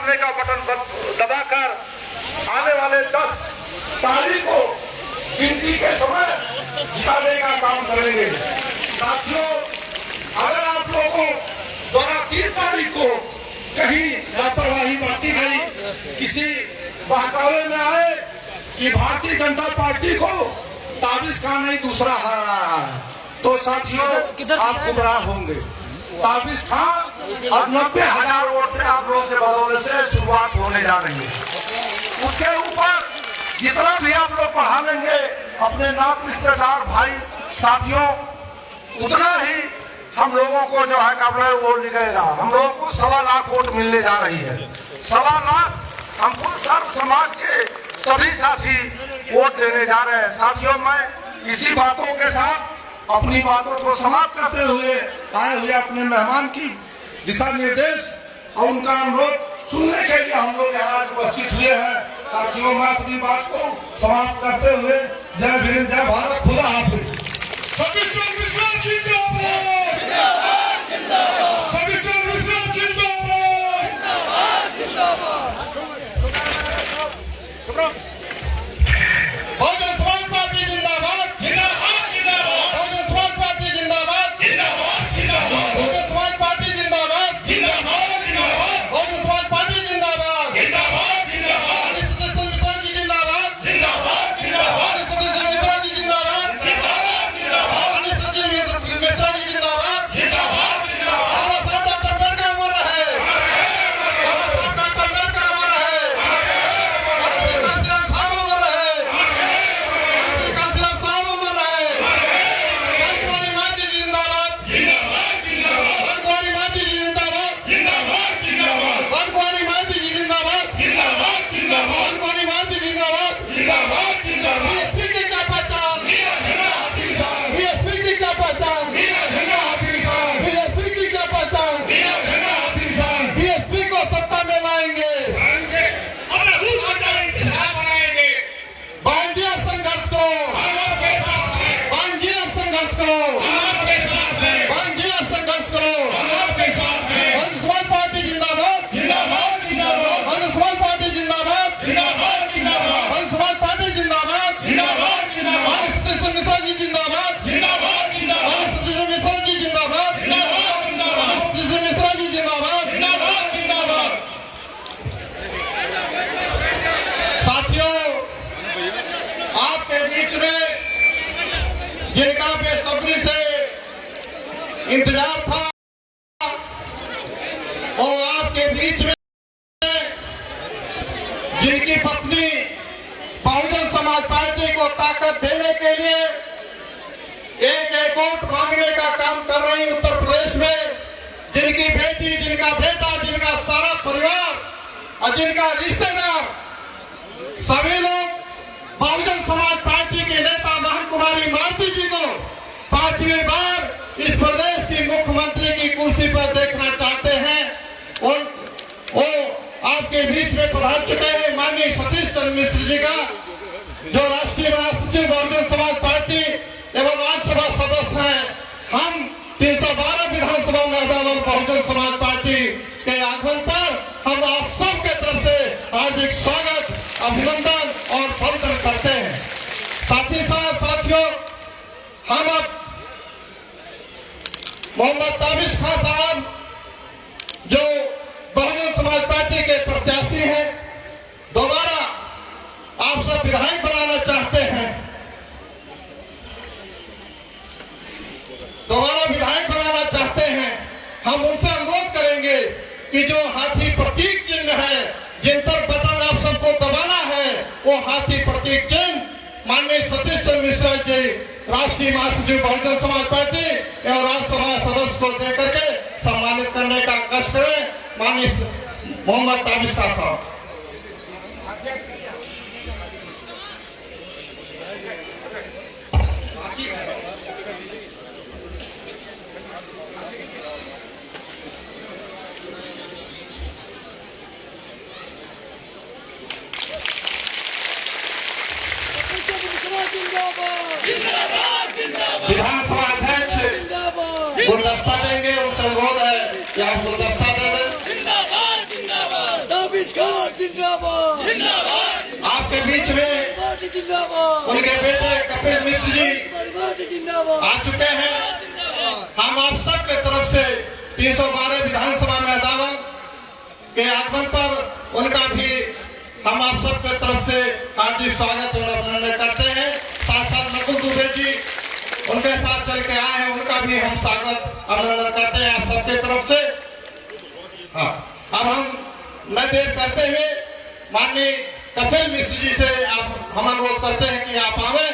करने का बटन दबाकर आने वाले 10 तारीख को गिनती के समय जिताने का काम करेंगे। साथियों, अगर आप लोगों द्वारा 3 तारीख को कहीं लापरवाही बरती गई, किसी बहकावे में आए कि भारतीय जनता पार्टी को ताबिज खां नहीं दूसरा हरा रहा है, तो साथियों आप गुमराह होंगे। ताबिज खां अब 90,000 वोट से आप लोगों के बदौलत से शुरुआत होने जा रही है। उसके ऊपर जितना भी आप लोग बढ़ा लेंगे अपने नात रिश्तेदार भाई साथियों, उतना ही हम लोगों को जो है काबला वोट निकलेगा। हम लोगों को 1.25 लाख वोट मिलने जा रही है। 1.25 लाख हमको सर्व समाज के सभी साथी वोट देने जा रहे हैं। साथियों, मैं इसी बातों के साथ अपनी बातों को समाप्त करते हुए आए हुए अपने मेहमान की दिशा निर्देश और उनका अनुरोध सुनने के लिए हम लोग यहाँ उपस्थित हुए हैं। साथियों, मैं अपनी बात को समाप्त करते हुए जय भीम, जय भारत, खुदा हाफिज। बहुजन समाज पार्टी जिंदाबाद, जिंदाबाद, जिंदाबाद। बहुजन समाज पार्टी जिंदाबाद, जिंदाबाद, जिंदाबाद। बहुजन समाज पार्टी जिंदाबाद, जिंदाबाद, जिंदाबाद। बहुजन समाज पार्टी जिंदाबाद, जिंदाबाद, जिंदाबाद। सतीश मिश्रा जी जिंदाबाद, जिंदाबाद, जिंदाबाद। सतीश मिश्रा जी जिंदाबाद, जिंदाबाद, जिंदाबाद। सतीश मिश्रा जी जिंदाबाद, जिंदाबाद, जिंदाबाद। बाबा साहब डॉक्टर अम्बेडकर अमर रहे, बाबा साहब डॉक्टर अम्बेडकर अमर रहे, काशीराम साहब अमर रहे, काशीराम साहब अमर रहे। भगवानी माता जी जिंदाबाद, जिंदाबाद, जिंदाबाद। भगवानी माता जी जिंदाबाद, जिंदाबाद, जिंदाबाद। भगवानी माता जी जिंदाबाद, जिंदाबाद, जिंदाबाद। भगवानी माता जी जिंदाबाद, जिंदाबाद, जिंदाबाद। बीएसपी की क्या पहचान, बीएसपी की क्या पहचान, बीएसपी की क्या पहचान, बीएसपी को सत्ता में लाएंगे, बांधिए अब संघर्ष करो, बांधिए अब संघर्ष करो, बांधिए अब संघर्ष करो। बहुजन समाज पार्टी जिंदाबाद, जिंदाबाद, जिंदाबाद। बहुजन समाज पार्टी जिंदाबाद, जिंदाबाद, जिंदाबाद। बहुजन समाज पार्टी जिंदाबाद, जिंदाबाद, जिंदाबाद। सतीश मिश्रा जी जिंदाबाद, जिंदाबाद, जिंदाबाद। सतीश मिश्रा जी जिंदाबाद, जिंदाबाद, जिंदाबाद। सतीश मिश्रा जी जिंदाबाद, जिंदाबाद, जिंदाबाद। साथियों, आपके बीच में जिनका बेसब्री से इंतजार था, और आपके बीच में जिनकी पत्नी बहुजन समाज पार्टी को ताकत देने के लिए एक वोट मांगने का काम कर रही उत्तर प्रदेश में, जिनकी बेटी, जिनका बेटा, जिनका सारा परिवार और जिनका रिश्तेदार सभी लोग बहुजन समाज पार्टी के नेता महन कुमारी मालती जी को 5वीं बार इस प्रदेश की मुख्यमंत्री की कुर्सी पर देखना चाहते हैं। और वो आपके बीच में पधार चुके हैं माननीय सतीश चंद्र मिश्र जी का, जो राष्ट्रीय महासचिव बहुजन समाज पार्टी एवं राज्यसभा सदस्य हैं। हम 312 विधानसभा मैदान बहुजन समाज पार्टी के आगमन पर हम आप सबके तरफ से हार्दिक स्वागत, अभिनंदन और वंदन करते हैं। साथ ही साथ साथियों, हम अब मोहम्मद ताबिज खां साहब जो बहुजन समाज पार्टी के प्रत्याशी हैं, दोबारा आप सब विधायक बनाना चाहते हैं, दोबारा विधायक बनाना चाहते हैं। हम उनसे अनुरोध करेंगे कि जो हाथी प्रतीक चिन्ह है, जिन पर बटन आप सबको दबाना है, वो हाथी प्रतीक चिन्ह माननीय सतीश चंद्र मिश्रा जी राष्ट्रीय महासचिव बहुजन समाज पार्टी एवं राज्यसभा सदस्य को देकर के सम्मानित करने का कष्ट करें। माननीय मोहम्मद ताबिज खां साहब। विधानसभा अध्यक्ष गुलदस्ता देंगे, उनसे अनुरोध है कि आप गुलदस्ता दे दें। रोजगार जिंदाबाद जिंदाबाद। आपके बीच में पार्टी जिंदाबाद। उनके बेटे कपिल मिश्र जी पार्टी जिंदाबाद आ चुके हैं। हम आप सब के तरफ से 312 विधानसभा में दावल के आगमन पर उनका भी हम आप सब के तरफ से हार्दिक स्वागत और अभिनंदन करते हैं। साथ साथ नकुल दुबे जी उनके साथ चल के आए हैं, उनका भी हम स्वागत अभिनंदन करते हैं आप सबके तरफ से। हाँ, अब हम न देर करते हुए माननीय कपिल मिश्र जी से आप हम अनुरोध करते हैं कि आप आवे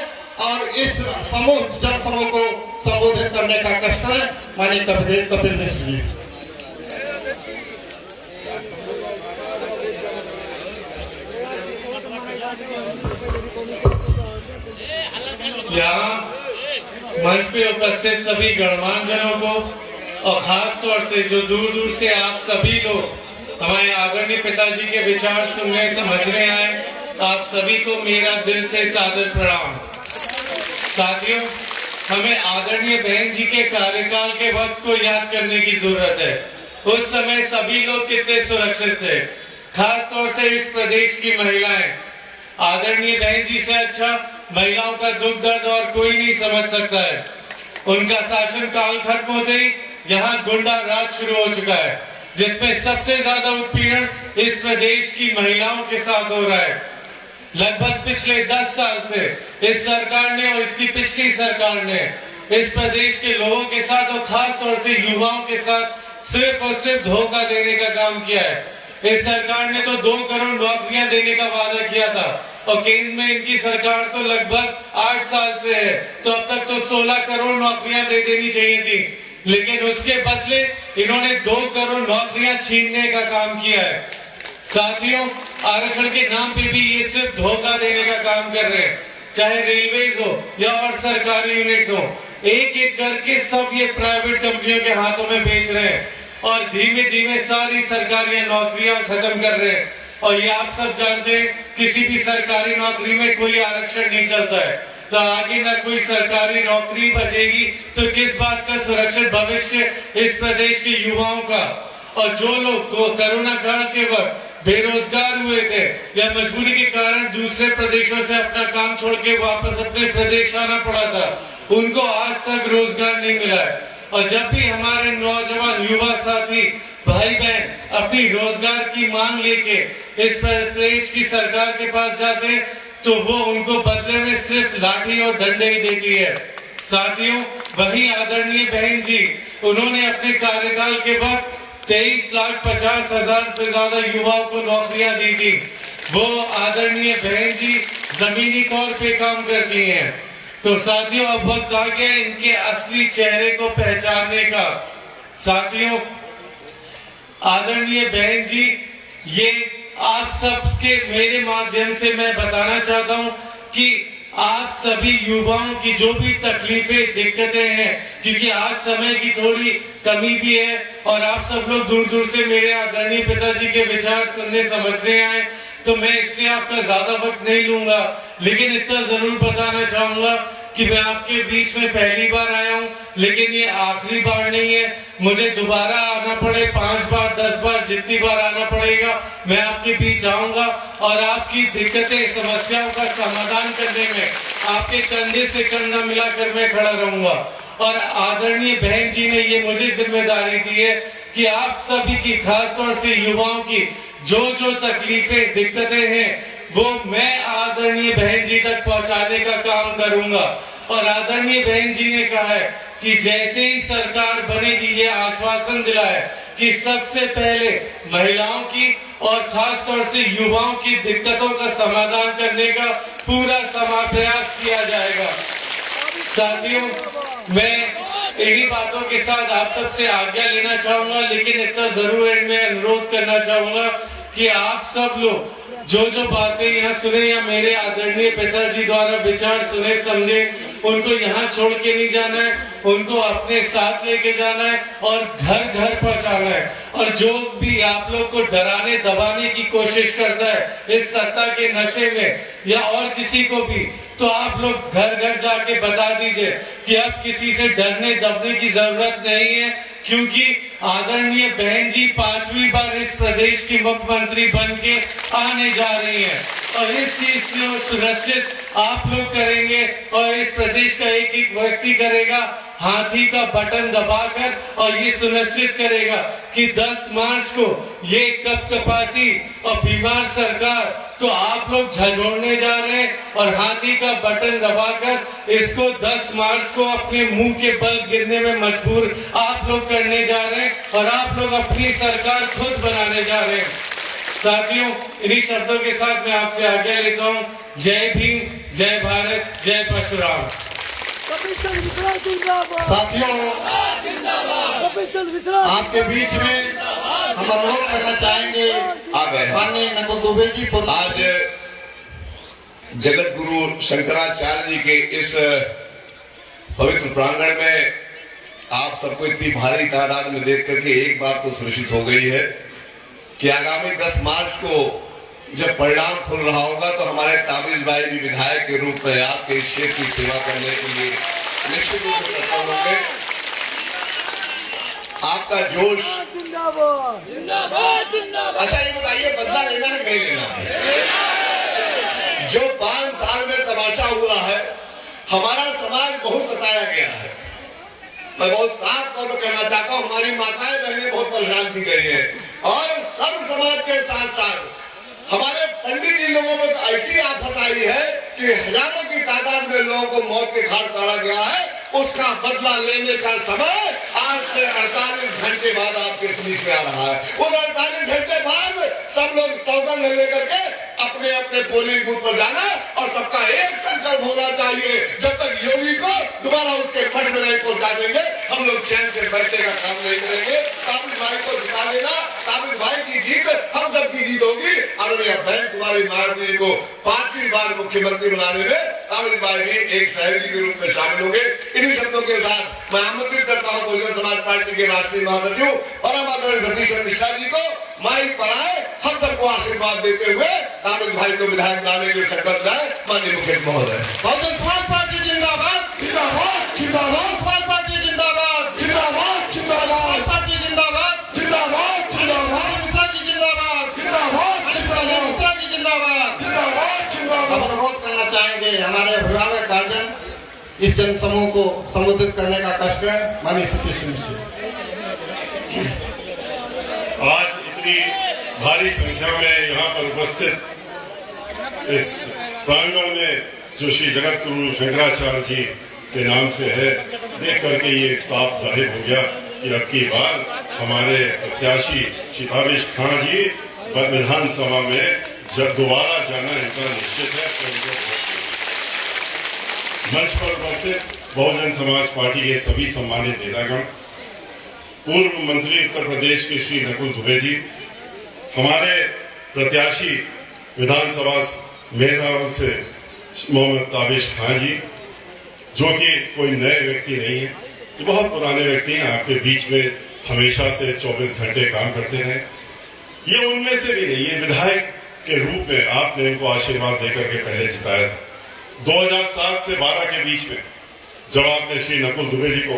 और इस समूह जन समूह को संबोधित करने का कष्ट करें। माननीय कपिल मिश्र जी। यहाँ मंच पे उपस्थित सभी गणमान्यजनों को और खास तौर से जो दूर दूर से आप सभी लोग हमारे आदरणीय पिताजी के विचार सुनने समझने आए, आप सभी को मेरा दिल से सादर प्रणाम। साथियों, हमें आदरणीय बहन जी के कार्यकाल के वक्त को याद करने की जरूरत है। उस समय सभी लोग कितने सुरक्षित थे, खास तौर से इस प्रदेश की महिलाएं। आदरणीय बहन जी से अच्छा महिलाओं का दुख दर्द और कोई नहीं समझ सकता है। उनका शासन काल खत्म होते ही यहाँ गुंडा राज शुरू हो चुका है, जिसमें सबसे ज्यादा उत्पीड़न इस प्रदेश की महिलाओं के साथ हो रहा है। लगभग पिछले 10 साल से इस सरकार ने और इसकी पिछली सरकार ने इस प्रदेश के लोगों के साथ और खास तौर से युवाओं के साथ सिर्फ और सिर्फ धोखा देने का काम किया है। इस सरकार ने तो 2 करोड़ नौकरियां देने का वादा किया था और केंद्र में इनकी सरकार तो लगभग 8 साल से है, तो अब तक तो 16 करोड़ नौकरियां दे देनी चाहिए थी, लेकिन उसके बदले इन्होंने 2 करोड़ नौकरियां छीनने का काम किया है। साथियों, आरक्षण के नाम पे भी ये सिर्फ धोखा देने का काम कर रहे हैं, चाहे रेलवेज हो या और सरकारी यूनिट्स हो, एक एक करके सब ये प्राइवेट कंपनियों के हाथों में बेच रहे हैं और धीमे धीमे सारी सरकारी नौकरियां खत्म कर रहे हैं। और ये आप सब जानते हैं, किसी भी सरकारी नौकरी में कोई आरक्षण नहीं चलता है, तो आगे ना कोई सरकारी नौकरी बचेगी तो किस बात का सुरक्षित भविष्य इस प्रदेश के युवाओं का। और जो लोग कोरोना काल के वक्त बेरोजगार हुए थे या मजबूरी के कारण दूसरे प्रदेशों से अपना काम छोड़ के वापस अपने प्रदेश आना पड़ा था, उनको आज तक रोजगार नहीं मिला है। और जब भी हमारे नौजवान युवा साथी भाई बहन अपनी रोजगार की मांग लेके इस प्रदेश की सरकार के पास जाते हैं, तो वो उनको बदले में सिर्फ लाठी और डंडे ही देती है। साथियों, वही आदरणीय बहन जी, उन्होंने अपने कार्यकाल के वक्त 23,50,000 से ज्यादा युवाओं को नौकरियां दी थी। वो आदरणीय बहन जी जमीनी तौर पे काम करती हैं। तो साथियों, अब वक्त आ गया इनके असली चेहरे को पहचानने का। साथियों, आदरणीय बहन जी, ये आप सबके मेरे माध्यम से मैं बताना चाहता हूं कि आप सभी युवाओं की जो भी तकलीफें दिक्कतें हैं, क्योंकि आज समय की थोड़ी कमी भी है और आप सब लोग दूर दूर से मेरे आदरणीय पिताजी के विचार सुनने समझने आए, तो मैं इसलिए आपका ज्यादा वक्त नहीं लूंगा, लेकिन इतना जरूर बताना चाहूंगा कि मैं आपके बीच में पहली बार आया हूं, लेकिन ये आखिरी बार नहीं है। मुझे दोबारा आना पड़े 5 बार 10 बार, जितनी बार आना पड़ेगा, मैं आपके बीच आऊंगा और आपकी दिक्कतें समस्याओं का समाधान करने में आपके कंधे से कंधा मिलाकर मैं खड़ा रहूंगा। और आदरणीय बहन जी ने ये मुझे जिम्मेदारी दी है कि आप सभी की, खास तौर से युवाओं की जो जो तकलीफें दिक्कतें हैं, वो मैं आदरणीय बहन जी तक पहुंचाने का काम करूंगा। और आदरणीय बहन जी ने कहा है कि जैसे ही सरकार बनेगी, ये आश्वासन दिला है कि सबसे पहले महिलाओं की और खास तौर से युवाओं की दिक्कतों का समाधान करने का पूरा प्रयास किया जाएगा। साथियों, मैं इन्हीं बातों के साथ आप सबसे आज्ञा लेना चाहूंगा, लेकिन इतना जरूर इनमें अनुरोध करना चाहूंगा कि आप सब लोग जो जो बातें यहाँ सुने या मेरे आदरणीय पिताजी द्वारा विचार सुने समझे, उनको यहाँ छोड़ के नहीं जाना है, उनको अपने साथ लेके जाना है और घर घर पहुंचाना है। और जो भी आप लोग को डराने दबाने की कोशिश करता है इस सत्ता के नशे में या और किसी को भी, तो आप लोग घर घर जाके बता दीजिए कि अब किसी से डरने दबने की जरूरत नहीं है। क्योंकि आदरणीय बहन जी 5वीं बार इस प्रदेश की मुख्यमंत्री बन के आने जा रही हैं और इस चीज को सुनिश्चित आप लोग करेंगे और इस प्रदेश का एक एक व्यक्ति करेगा, हाथी का बटन दबाकर, और ये सुनिश्चित करेगा कि 10 मार्च को ये कपकपाती और बीमार सरकार को आप लोग झंझोड़ने जा रहे हैं और हाथी का बटन दबाकर इसको 10 मार्च को अपने मुंह के बल गिरने में मजबूर आप लोग करने जा रहे हैं और आप लोग अपनी सरकार खुद बनाने जा रहे हैं। साथियों, इन्हीं शब्दों के साथ मैं आपसे आज्ञा लेता हूँ। जय भीम, जय भारत, जय परशुराम। कपिल चंद्र मिश्रा जिंदाबाद। साथियों, कपिल चंद्र मिश्रा आपके बीच में हम अनुरोध करना चाहेंगे आ गए माननीय नकुल दुबे जी को। आज जगत गुरु शंकराचार्य जी के इस पवित्र प्रांगण में आप सबको इतनी भारी तादाद में देख करके एक बात तो सुनिश्चित हो गई है कि आगामी 10 मार्च को जब परिणाम खुल रहा होगा तो हमारे ताबिज भाई भी विधायक के रूप में आपके इस क्षेत्र की सेवा करने के लिए निश्चित रूप से सफल होंगे। आपका जोश जिंदाबाद जिंदाबाद जिंदाबाद। अच्छा ये बताइए, बदला लेना है नहीं लेना है? जो 5 साल में तमाशा हुआ है, हमारा समाज बहुत सताया गया है। मैं बहुत साफ तौर पर कहना चाहता हूँ, हमारी माताएं बहनें बहुत परेशान की गई है और सब समाज के साथ साथ हमारे पंडित जी लोगों में तो ऐसी आफत आई है कि हजारों की तादाद में लोगों को मौत के घाट उतारा गया है। उसका बदला लेने का समय आज से 48 घंटे बाद आपके बीच में आ रहा है। उस 48 घंटे बाद सब लोग सौगंध लेकर के अपने अपने पोलिंग बूथ पर जाना और सबका एक संकल्प होना चाहिए, जब तक योगी को दोबारा उसके मठ में नहीं पहुंचा देंगे हम लोग चैन से बैठने का काम नहीं करेंगे। ताबिज भाई को जिता देना, ताबिज भाई की जीत हम सबकी जीत होगी और बहन कुमारी मायावती जी को 5वीं बार मुख्यमंत्री बनाने में ताबिज भाई भी एक सहयोगी के रूप में शामिल होंगे। इन्हीं शब्दों के साथ मैं आमंत्रित करता हूँ बहुजन समाज पार्टी के राष्ट्रीय महासचिव परम आदरणीय सतीश मिश्रा जी को माइक पर आए, हम सबको आशीर्वाद देते हुए ताबिज भाई को विधायक बनाने के संकल्प जाए। माननीय मुख्यमंत्री महोदय। बहुजन समाज पार्टी जिंदाबाद जिंदाबाद जिंदाबाद। समाज पार्टी जिंदाबाद जिंदाबाद जिंदाबाद। पार्टी जिंदाबाद जिंदाबाद जिंदाबाद। मिश्रा जी जिंदाबाद जिंदाबाद जिंदाबाद। मिश्रा जी जिंदाबाद जिंदाबाद जिंदाबाद। हम अनुरोध करना चाहेंगे हमारे अभिभावक गार्जियन इस जन समूह को संबोधित करने का कष्ट है। माननीय सतीश मिश्रा। आज इतनी भारी संख्या में यहाँ पर उपस्थित इस प्रांगण में जो श्री जगत गुरु शंकराचार्य जी के नाम से है, देख करके ये साफ जाहिर हो गया कि अब की बार हमारे प्रत्याशी श्री ताबिश खान जी विधानसभा में जब दोबारा जाना इनका निश्चित है। मंच पर उपस्थित बहुजन समाज पार्टी के सभी सम्मानित नेतागण, पूर्व मंत्री उत्तर प्रदेश के श्री नकुल दुबे जी, हमारे प्रत्याशी विधानसभा मेरठ से मोहम्मद ताबिश खान जी, जो कि कोई नए व्यक्ति नहीं है, ये बहुत पुराने व्यक्ति हैं, आपके बीच में हमेशा से 24 घंटे काम करते रहे। ये उनमें से भी नहीं, ये विधायक के रूप में आपने इनको आशीर्वाद देकर के पहले जिताया। 2007 से 12 के बीच में जब आपने श्री नकुल दुबे जी को,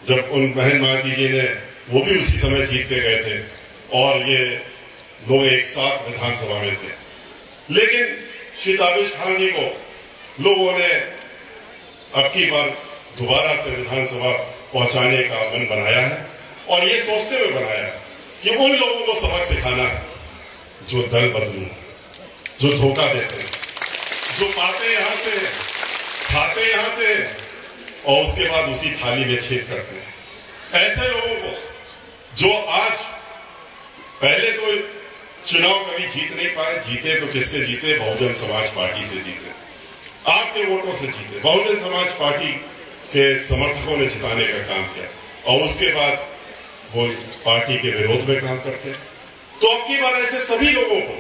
जब उन बहन मायावती जी ने, वो भी उसी समय जीत के गए थे और ये लोग एक साथ विधानसभा में थे, लेकिन श्री ताबिश खान जी को लोगों ने अब की बार दोबारा से विधानसभा पहुंचाने का मन बनाया है और ये सोचते हुए बनाया कि उन लोगों को सबक सिखाना है जो दल बदलू, जो धोखा देते हैं, जो पाते यहाँ से, खाते यहाँ से और उसके बाद उसी थाली में छेद करते हैं। ऐसे लोगों को जो आज पहले तो चुनाव कभी जीत नहीं पाए, जीते तो किससे जीते? बहुजन समाज पार्टी से जीते, आपके वोटों से जीते। बहुजन समाज पार्टी के समर्थकों ने जिताने का काम किया और उसके बाद वो पार्टी के विरोध में काम करते हैं। तो अब की बार ऐसे सभी लोगों को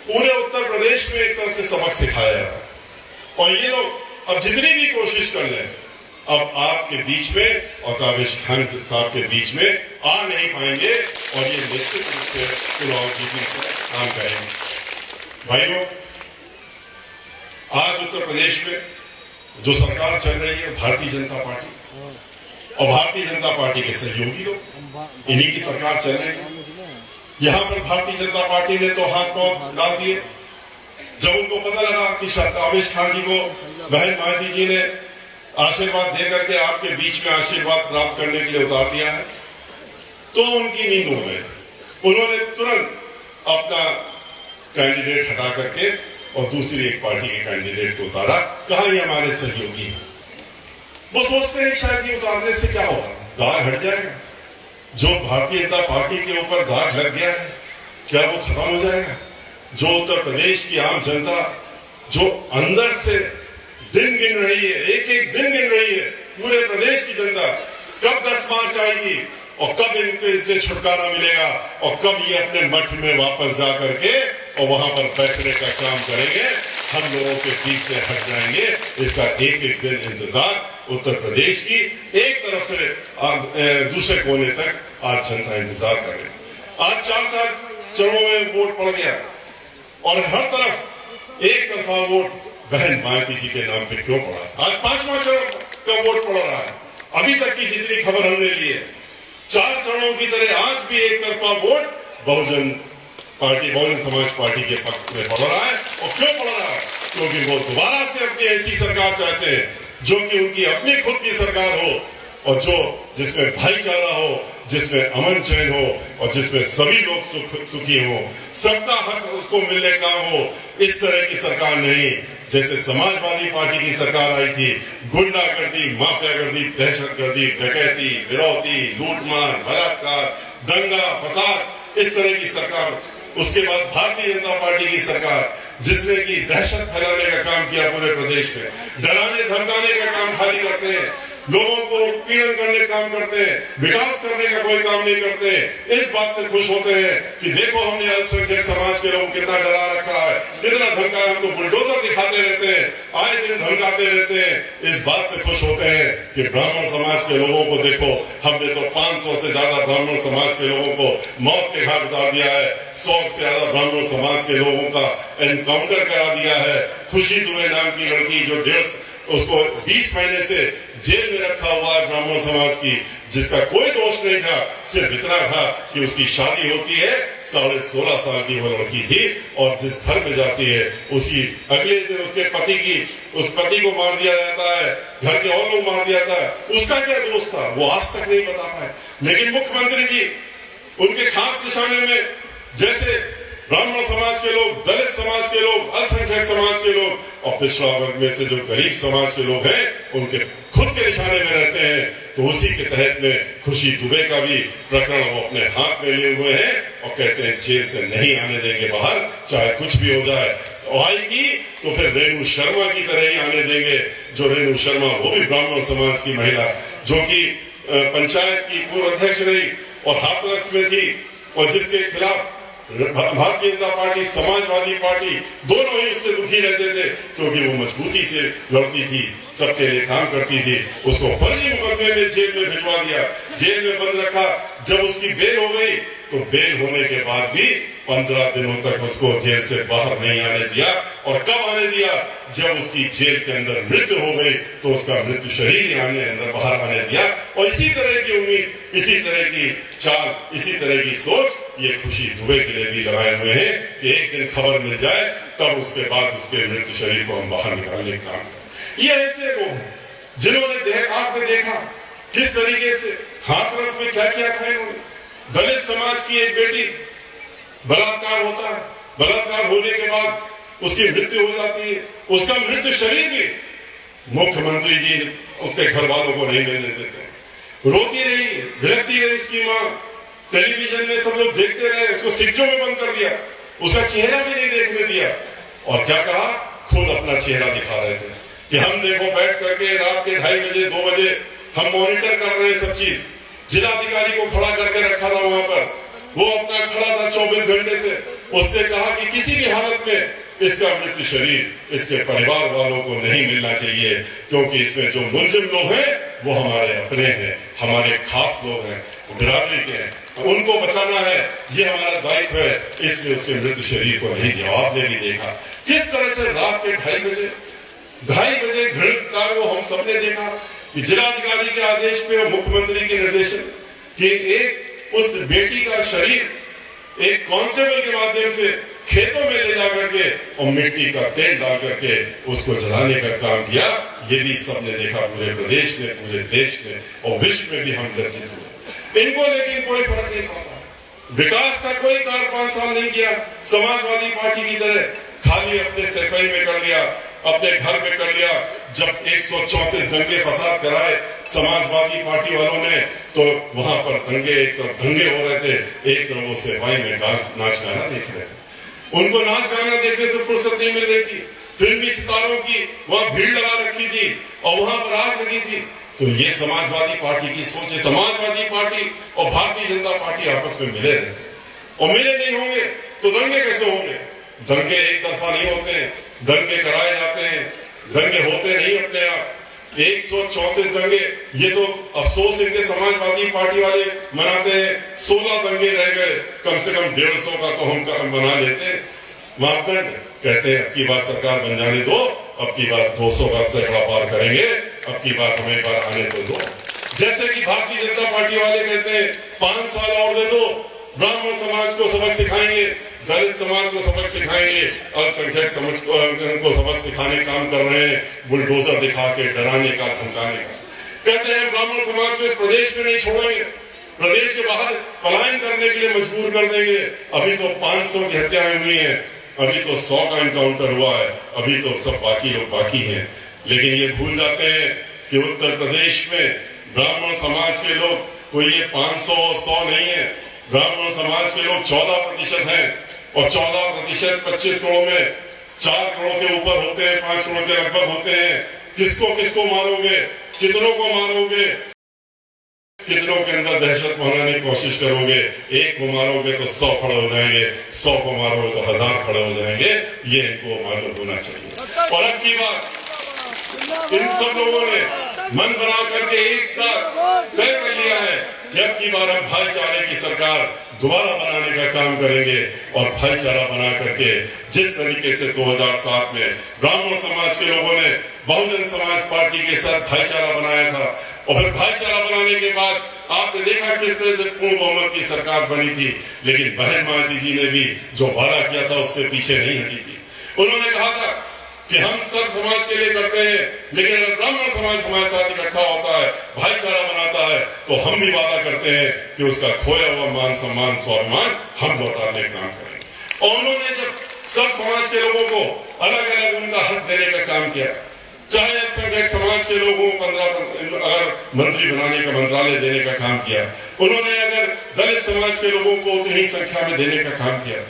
पूरे उत्तर प्रदेश में एक तरफ से सबक सिखाया जा रहा है और ये लोग अब जितनी भी कोशिश कर लें, अब आपके बीच में और ताबिश खान साहब के बीच में आ नहीं पाएंगे और ये निश्चित रूप से चुनाव जीतने का काम करेंगे। भाइयों, आज उत्तर प्रदेश में जो सरकार चल रही है भारतीय जनता पार्टी, और भारतीय जनता पार्टी के सहयोगी लोग, इन्हीं की सरकार चल रही है। यहाँ पर भारतीय जनता पार्टी ने तो हाथ पांव डाल दिए जब उनको पता लगा कि ताबिश खान जी को बहन मायावती जी ने आशीर्वाद दे करके आपके बीच में आशीर्वाद प्राप्त करने के लिए उतार दिया है, तो उनकी नींद उड़ गई। उन्होंने तुरंत अपना कैंडिडेट हटा करके और दूसरी एक पार्टी के कैंडिडेट को उतारा। कहा ये हमारे सहयोगी हैं। वो सोचते हैं शायद ये उतारने से क्या होगा, दाग हट जाएगा। जो भारतीय जनता पार्टी के ऊपर दाग लग गया है, क्या वो खत्म हो जाएगा? जो उत्तर प्रदेश की आम जनता जो अंदर से दिन गिन रही है, एक एक दिन गिन रही है, पूरे प्रदेश की जनता कब 10 मार्च आएगी और कब इनसे छुटकारा मिलेगा और कब ये अपने मठ में वापस जा करके और वहां पर बैठने का काम करेंगे, हम लोगों के बीच से हट जाएंगे। इसका एक एक दिन इंतजार उत्तर प्रदेश की एक तरफ से दूसरे कोने तक आज जनता इंतजार कर रही है। आज 4-4 चरणों में वोट पड़ गया और हर तरफ एक तरफा वोट बहन मायावती जी के नाम पे क्यों पड़ा? आज 5वां चरण का वोट पड़ रहा है। अभी तक की जितनी खबर हमने ली है, 4 चरणों की तरह आज भी एक तरफा वोट बहुजन समाज पार्टी के पक्ष में पड़ रहा है। और क्यों पड़ रहा है? क्योंकि वो दोबारा से अपनी ऐसी सरकार चाहते हैं जो कि उनकी अपनी खुद की सरकार हो और जिसमें भाईचारा हो, जिसमें अमन चैन हो और जिसमें सभी लोग सुखी हो, सबका हक उसको मिलने का हो। इस तरह की सरकार नहीं जैसे समाजवादी पार्टी की सरकार आई थी, गुंडागर्दी, माफियागर्दी, दहशतगर्दी, डकैती, फिरौती, लूटमार, बलात्कार, दंगा फसाद, इस तरह की सरकार। उसके बाद भारतीय जनता पार्टी की सरकार जिसने की दहशत फैलाने का काम किया पूरे प्रदेश में, डराने धमकाने का काम खाली करते हैं, लोगों को उत्पीड़न करने का काम करते हैं, विकास करने का कोई काम नहीं करते। इस बात से खुश होते हैं कि देखो हमने अल्पसंख्यक समाज के लोगों को कितना डरा रखा है, कितना धमकाया, हम तो बुलडोजर दिखाते रहते हैं, आए दिन धमकाते रहते हैं। इस बात से खुश होते हैं कि ब्राह्मण समाज के लोगों को देखो, हमने तो 500 से ज्यादा ब्राह्मण समाज के लोगों को मौत के घाट उतार दिया है, 100 से ज्यादा ब्राह्मण समाज के लोगों का एनकाउंटर करा दिया है। खुशी दुबे नाम की लड़की जो उसको 20 महीने से जेल में रखा हुआ है ब्राह्मण समाज की, जिसका कोई दोष नहीं था, सिर्फ इतना था कि उसकी शादी होती है, 16.5 साल की वो लड़की थी और जिस घर में जाती है उसी अगले दिन उस पति को मार दिया जाता है, घर के और लोग मार दिया जाता है। उसका क्या दोष था वो आज तक नहीं बता पाए। लेकिन मुख्यमंत्री जी उनके खास निशाने में जैसे ब्राह्मण समाज के लोग, दलित समाज के लोग, अल्पसंख्यक समाज के लोग और पिछड़ा वर्ग में से जो गरीब समाज के लोग हैं उनके खुद के निशाने में रहते हैं। तो उसी के तहत में खुशी दुबे का भी प्रकरण वो अपने हाथ में लिए हुए हैं और कहते हैं जेल से नहीं आने देंगे बाहर, चाहे कुछ भी हो जाए। आएगी तो फिर रेणु शर्मा की तरह ही आने देंगे। जो रेणु शर्मा वो भी ब्राह्मण समाज की महिला जो कि पंचायत की पूर्व अध्यक्ष रही और हाथरस में थी और जिसके खिलाफ भारतीय जनता पार्टी, समाजवादी पार्टी दोनों ही उससे दुखी रहते थे क्योंकि वो मजबूती से लड़ती थी, सबके लिए काम करती थी। उसको फर्जी मुकदमे में जेल में भिजवा दिया, जेल में बंद रखा। जब उसकी बेल हो गई तो बेल होने के बाद भी 15 दिनों तक उसको जेल से बाहर नहीं आने दिया। और कब आने दिया? जब उसकी जेल के अंदर मृत्यु हो गई तो उसका मृत्यु शरीर अंदर बाहर आने दिया। और इसी तरह की उम्मीद, इसी तरह की चाल, इसी तरह की सोच ये खुशी दुबे के लिए भी लगाए हुए हैं कि एक दिन खबर मिल जाए तब उसके बाद उसके मृत्यु शरीर को हम बाहर निकालने का काम करें। ये ऐसे लोग हैं जिन्होंने आपने देखा किस तरीके से हाथरस में क्या किया था इन्होंने। दलित समाज की एक बेटी बलात्कार होता है, बलात्कार होने के बाद उसकी मृत्यु हो जाती है, उसका मृत्यु शरीर भी मुख्यमंत्री जी उसके घर वालों को नहीं मिलने देते। रोती रही, विलखती रही उसकी मां, टेलीविजन में सब लोग देखते रहे, उसको सिक्चों में बंद कर दिया, उसका चेहरा भी नहीं देखने दिया। और क्या कहा? खुद अपना चेहरा दिखा रहे थे कि हम देखो बैठ करके रात के 2:30 बजे 2 बजे हम मॉनिटर कर रहे हैं सब चीज। जिलाधिकारी को खड़ा करके रखा था वहां पर, वो अपना खड़ा था 24 घंटे से। उससे कहा कि किसी भी हालत में इसका मृत्यु शरीर इसके परिवार वालों को नहीं मिलना चाहिए क्योंकि इसमें जो मुलजिम लोग हैं वो हमारे अपने हैं, हमारे खास लोग हैं, बिरादरी के हैं, उनको बचाना है, ये हमारा दायित्व है। इसलिए उसके मृत्यु शरीर को नहीं दिया। आपने भी देखा किस तरह से रात के 2:30 बजे घृणित कार्य हम सबने देखा। कि जिलाधिकारी के आदेश पे और मुख्यमंत्री के निर्देशन कि एक उस बेटी का शरीर एक कांस्टेबल के माध्यम से खेतों में ले जा करके और मिट्टी का तेल डाल करके उसको जलाने का काम किया। ये भी सबने देखा, पूरे प्रदेश में, पूरे देश में और विश्व में भी हम लज्जित हुए। इनको लेकिन कोई फर्क नहीं पड़ता। विकास का कोई कार्य 5 साल नहीं किया। समाजवादी पार्टी की तरह खाली अपने सफाई में कर लिया, अपने घर में कर लिया। जब 134 दंगे फसाद कराए समाजवादी पार्टी वालों ने, तो वहां पर दंगे, एक तरफ दंगे हो रहे थे, एक तरफ वो सफाई में नाच गाना देख रहे थे। उनको नाच गाना देखने से फुर्सत नहीं मिल रही थी। फिल्मी सितारों की वहां भीड़ लगा रखी थी और वहां पर आग लगी थी। तो ये समाजवादी पार्टी की सोच है। समाजवादी पार्टी और भारतीय जनता पार्टी आपस में मिले रहते और मिले नहीं होंगे तो दंगे कैसे होंगे? दंगे एक तरफा नहीं होते हैं, दंगे कराए जाते हैं, दंगे होते नहीं अपने आप। 134 दंगे, ये तो अफसोस इनके समाजवादी पार्टी वाले मनाते हैं। 16 दंगे रह गए, कम से कम 150 का तो हम बना लेते। मापदंड कहते हैं अब की बार सरकार बन जाने दो, अब की बार 200 का सैकड़ा पार करेंगे, अब की बार हमें बार आने तो दो। जैसे कि भारतीय जनता पार्टी वाले कहते हैं 5 साल और दे दो, ब्राह्मण समाज को सबक सिखाएंगे, दलित समाज को सबक सिखाएंगे, अल्पसंख्यक समाज को सबक सिखाने काम कर रहे हैं, बुलडोजर दिखा के डराने का, धमकाने का। कहते हैं ब्राह्मण समाज को इस प्रदेश में नहीं छोड़ेंगे, प्रदेश के बाहर पलायन करने के लिए मजबूर कर देंगे। अभी तो 500 की हत्याएं हुई हैं, अभी तो 100 का एनकाउंटर हुआ है, अभी तो सब बाकी लोग बाकी हैं। लेकिन ये भूल जाते हैं कि उत्तर प्रदेश में ब्राह्मण समाज के लोग कोई ये 500 और 100 नहीं है। ब्राह्मण समाज के लोग 14% हैं और 14% 25 करोड़ में 4 करोड़ के ऊपर होते हैं, 5 करोड़ के लगभग होते हैं। किसको किसको मारोगे, कितनों को मारोगे, कितनों के अंदर दहशत फैलाने की कोशिश करोगे? एक को मारोगे तो 100 खड़े हो जाएंगे, 100 को मारोगे तो 1000 खड़े हो जाएंगे। ये इनको मालूम होना चाहिए। और अब की बात इन सब लोगों ने मन बना करके एक साथ तय कर लिया है कि अब की बार हम भाईचारे की सरकार दोबारा बनाने का काम करेंगे। और भाईचारा बना करके जिस तरीके से 2007 में ब्राह्मण समाज के लोगों ने बहुजन समाज पार्टी के साथ भाईचारा बनाया था, और फिर भाईचारा बनाने के बाद आपने देखा किस तरह से पूर्ण बहुमत की सरकार बनी थी। लेकिन बहन मायावती जी ने भी जो वादा किया था उससे पीछे नहीं हटी थी। उन्होंने कहा था कि हम सब समाज के लिए करते हैं, लेकिन अगर ब्राह्मण समाज हमारे साथ इकट्ठा होता है, भाईचारा बनाता है, तो हम भी वादा करते हैं कि उसका खोया हुआ मान सम्मान स्वाभिमान हम लौटाने का काम करेंगे। और उन्होंने जब सब समाज के लोगों को अलग अलग उनका हक देने का काम किया, चाहे अल्पसंख्यक समाज के लोगों को 15 अगर मंत्री बनाने का मंत्रालय देने का काम किया, उन्होंने अगर दलित समाज के लोगों को उतनी संख्या में देने का काम किया,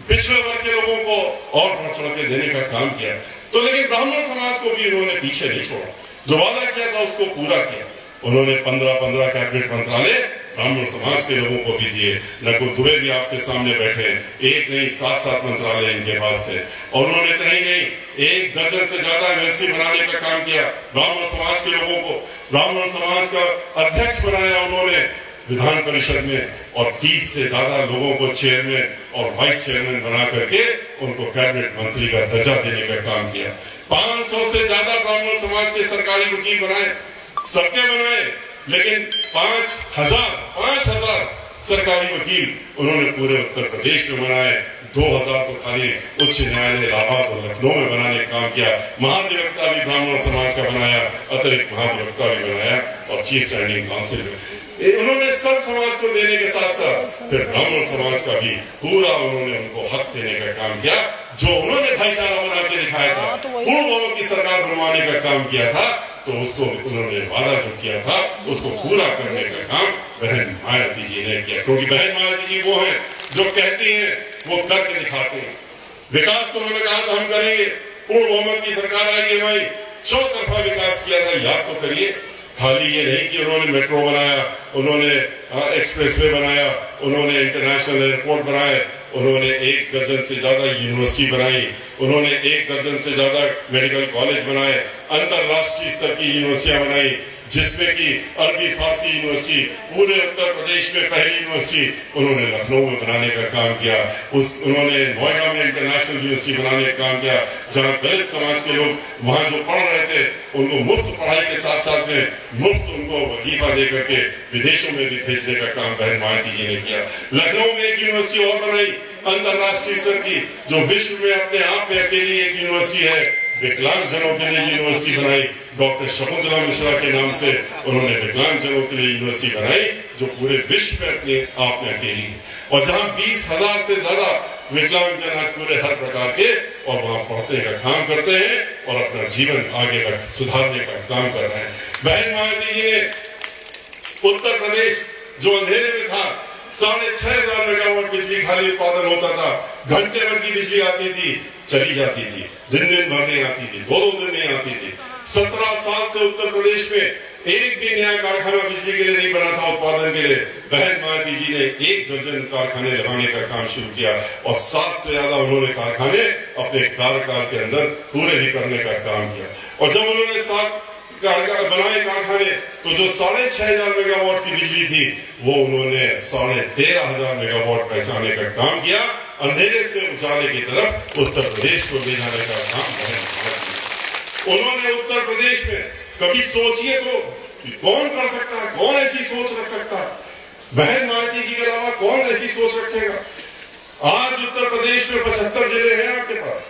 पिछड़े वर्ग के लोगों को और बढ़ चढ़ के देने का काम किया, तो लेकिन ब्राह्मण समाज को भी उन्होंने पीछे नहीं छोड़ा। जो वादा किया था उसको पूरा किया। उन्होंने 15 कैबिनेट मंत्रालय ब्राह्मण समाज के लोगों को भी दिए। नकुल दुबे भी आपके सामने बैठे हैं, एक नहीं 7 मंत्रालय इनके पास है। और उन्होंने कहीं नहीं 1 दर्जन से ज्यादा एमएलसी बनाने का काम किया ब्राह्मण समाज के लोगों को। ब्राह्मण समाज का अध्यक्ष बनाया उन्होंने विधान परिषद में, और 30 से ज्यादा लोगों को चेयरमैन और वाइस चेयरमैन बना करके उनको कैबिनेट मंत्री का दर्जा देने का काम किया। 500 से ज्यादा ब्राह्मण समाज के सरकारी वकील बनाए, सबके बनाए, लेकिन 5,000 सरकारी वकील उन्होंने पूरे उत्तर प्रदेश में बनाए। 2000 तो खाली उच्च न्यायालय इलाहाबाद और लखनऊ में बनाने का काम किया। महाधिवक्ता भी ब्राह्मण समाज का बनाया, अतिरिक्त महाधिवक्ता भी बनाया, और चीफ स्टैंडिंग काउंसिल में उन्होंने सब समाज को देने के साथ साथ फिर ब्राह्मण समाज का भी पूरा उन्होंने उनको हक देने का काम किया। जो उन्होंने भाईचारा बना के दिखाया था, पूर्ण बहुमत की सरकार बनवाने का काम किया था, तो उसको उन्होंने वादा जो किया था उसको पूरा करने का काम बहन मायावती जी ने किया। क्योंकि बहन मायावती जी वो हैं जो कहती हैं वो करके दिखाते हैं। विकास तो उन्होंने कहा था हम करेंगे, पूर्ण बहुमत की सरकार आएगी, हमारी चौतरफा विकास किया था, याद तो करिए। खाली ये नहीं कि उन्होंने मेट्रो बनाया, उन्होंने एक्सप्रेसवे बनाया, उन्होंने इंटरनेशनल एयरपोर्ट बनाए, उन्होंने 1 दर्जन से ज्यादा यूनिवर्सिटी बनाई, उन्होंने 1 दर्जन से ज्यादा मेडिकल कॉलेज बनाए, अंतरराष्ट्रीय स्तर की यूनिवर्सिटियां बनाई, जिसमें कि अरबी फारसी यूनिवर्सिटी पूरे उत्तर प्रदेश में पहली यूनिवर्सिटी उन्होंने लखनऊ में बनाने का काम किया। उन्होंने नोएडा में इंटरनेशनल यूनिवर्सिटी बनाने का काम किया, जहां दलित समाज के लोग वहां जो पढ़ रहे थे उनको मुफ्त पढ़ाई के साथ साथ में मुफ्त उनको वजीफा दे करके विदेशों में भी भेजने का काम बहन मायावती जी ने किया। लखनऊ में एक यूनिवर्सिटी और बनाई अंतरराष्ट्रीय स्तर की, जो विश्व में अपने आप में अकेली एक यूनिवर्सिटी है, विकलांग जनों के लिए यूनिवर्सिटी बनाई। डॉक्टर शकुंतला मिश्रा के नाम से उन्होंने विकलांग जनों के लिए यूनिवर्सिटी बनाई, जो पूरे विश्व में अपने आप में अकेली है, और जहां 20,000 से ज्यादा विकलांग जन आज पूरे हर प्रकार के और वहां पढ़ने का काम करते हैं और अपना जीवन आगे सुधारने का काम कर रहे हैं। बहन मायावती जी ने उत्तर प्रदेश जो अंधेरे में था, 6,500 मेगावाट बिजली खाली उत्पादन होता था, घंटे भर की बिजली आती थी, चली जाती थी, दिन भर नहीं आती थी, 2 दिन नहीं आती थी। 17 साल से उत्तर प्रदेश में एक भी नया कारखाना बिजली के लिए नहीं बना था उत्पादन के लिए। बहन मायावती जी ने 1 दर्जन कारखाने लगाने का काम शुरू किया और 7 से ज्यादा उन्होंने कारखाने अपने कार्यकाल के अंदर पूरे भी करने का काम किया। और जब उन्होंने 7 बनाए कारखाने, तो जो 6,500 मेगावाट की बिजली थी वो उन्होंने 13,500 मेगावाट पहुंचाने का काम किया। अंधेरे से उजाले की तरफ उत्तर प्रदेश को ले जाने का काम उन्होंने उत्तर प्रदेश में, कभी सोचिए तो कौन कर सकता है, कौन ऐसी सोच रख सकता है? बहन मायावती जी के अलावा कौन ऐसी सोच रखेगा? आज उत्तर प्रदेश में 75 जिले हैं आपके पास,